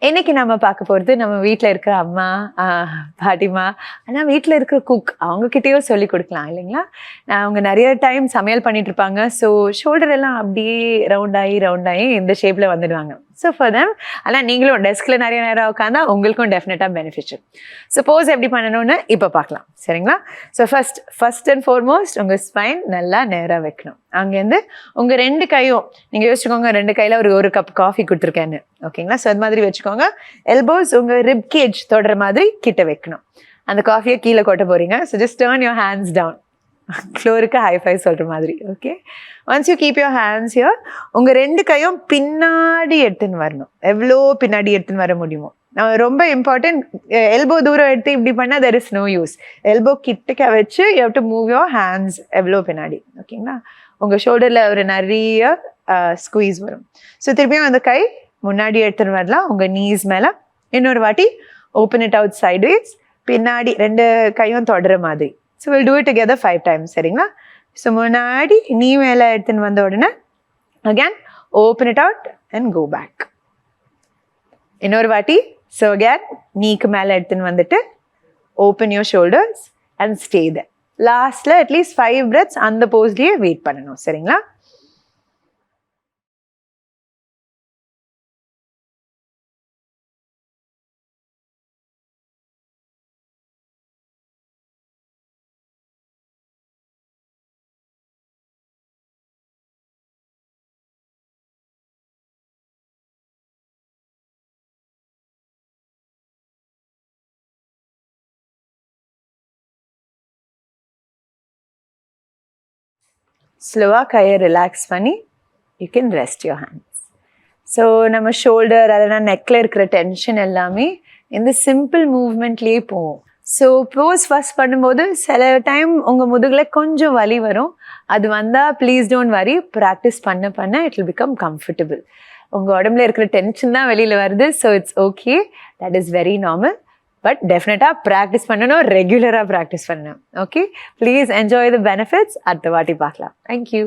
இன்னைக்கு நம்ம பார்க்க போகிறது நம்ம வீட்டில் இருக்கிற அம்மா, பாட்டிமா, ஆனால் வீட்டில் இருக்கிற குக் அவங்கக்கிட்டேயும் சொல்லி கொடுக்கலாம் இல்லைங்களா? அவங்க நிறைய டைம் சமையல் பண்ணிட்டு இருப்பாங்க. ஸோ ஷோல்டர் எல்லாம் அப்படியே ரவுண்டாகி இந்த ஷேப்பில் வந்துடுவாங்க. ஸோ ஃபார் தெம், ஆனால் நீங்களும் டெஸ்கில் நிறைய நேரம் உட்காந்தா உங்களுக்கும் டெஃபினட்டாக பெனிஃபிஷியல். சப்போஸ் எப்படி பண்ணணும்னு இப்போ பார்க்கலாம், சரிங்களா? ஸோ ஃபர்ஸ்ட் அண்ட் ஃபார்மோஸ்ட் உங்கள் ஸ்பைன் நல்லா நேராக வைக்கணும். அங்கேருந்து உங்கள் 2 கையும் நீங்கள் யோசிச்சுக்கோங்க, 2 கையில் ஒரு கப் காஃபி கொடுத்துருக்கேன்னு, ஓகேங்களா? ஸோ அது மாதிரி வச்சுக்கோங்க. எல்போஸ் உங்கள் ரிப் கேஜ் தொடுற மாதிரி கிட்ட வைக்கணும். அந்த காஃபியை கீழே கொட்ட போகிறீங்க. So just turn your hands down, ஃப்ளோருக்கு ஹைஃபை சொல்கிற மாதிரி. Okay, once you keep your hands here, உங்கள் 2 கையும் பின்னாடி எடுத்துன்னு வரணும். எவ்வளோ பின்னாடி எடுத்துன்னு வர முடியுமோ. ரொம்ப இம்பார்ட்டன்ட், எல்போ தூரம் எடுத்து இப்படி பண்ணால் there is no use. Elbow கிட்டக்க வச்சு you have to move your hands எவ்வளோ பின்னாடி, ஓகேங்களா? உங்கள் ஷோல்டரில் ஒரு நிறைய ஸ்குவீஸ் வரும். ஸோ திருப்பியும் அந்த கை முன்னாடி எடுத்துன்னு வரலாம். உங்கள் நீஸ் மேலே இன்னொரு வாட்டி ஓப்பன் இட் அவுட் சைட்வேஸ், பின்னாடி 2 கையும் தொடர மாதிரி. So will do it together 5 times, சரிங்களா? ஸோ முன்னாடி நீ மேலே எடுத்துன்னு வந்த உடனே again open it out and go back. இன்னொரு வாட்டி. ஸோ அகேன் நீக்கு மேலே எடுத்துன்னு வந்துட்டு open your shoulders and stay there. லாஸ்ட்டில் அட்லீஸ்ட் 5 breaths அந்த போஸ்லேயே வெயிட் பண்ணணும், சரிங்களா? ஸ்லோவாக கையை ரிலாக்ஸ் பண்ணி you can rest your hands. So நம்ம ஷோல்டர் அதெல்லாம் நெக்கில் இருக்கிற டென்ஷன் எல்லாமே இந்த சிம்பிள் மூவ்மெண்ட்லேயே போகும். ஸோ போஸ் ஃபர்ஸ்ட் பண்ணும்போது சில டைம் உங்கள் முதுகில் கொஞ்சம் வலி வரும். அது வந்தால் ப்ளீஸ் டோன்ட் வரி, ப்ராக்டிஸ் பண்ண இட் வில் பிகம் கம்ஃபர்டபுள். உங்கள் உடம்புல இருக்கிற டென்ஷன் தான் வெளியில் வருது. So it's okay, that is very normal. But டெஃபினட்டாக ப்ராக்டிஸ் பண்ணணும், ரெகுலராக ப்ராக்டிஸ் பண்ணணும். Okay, please enjoy the benefits. அடுத்த வாட்டி பார்க்கலாம். தேங்க்யூ.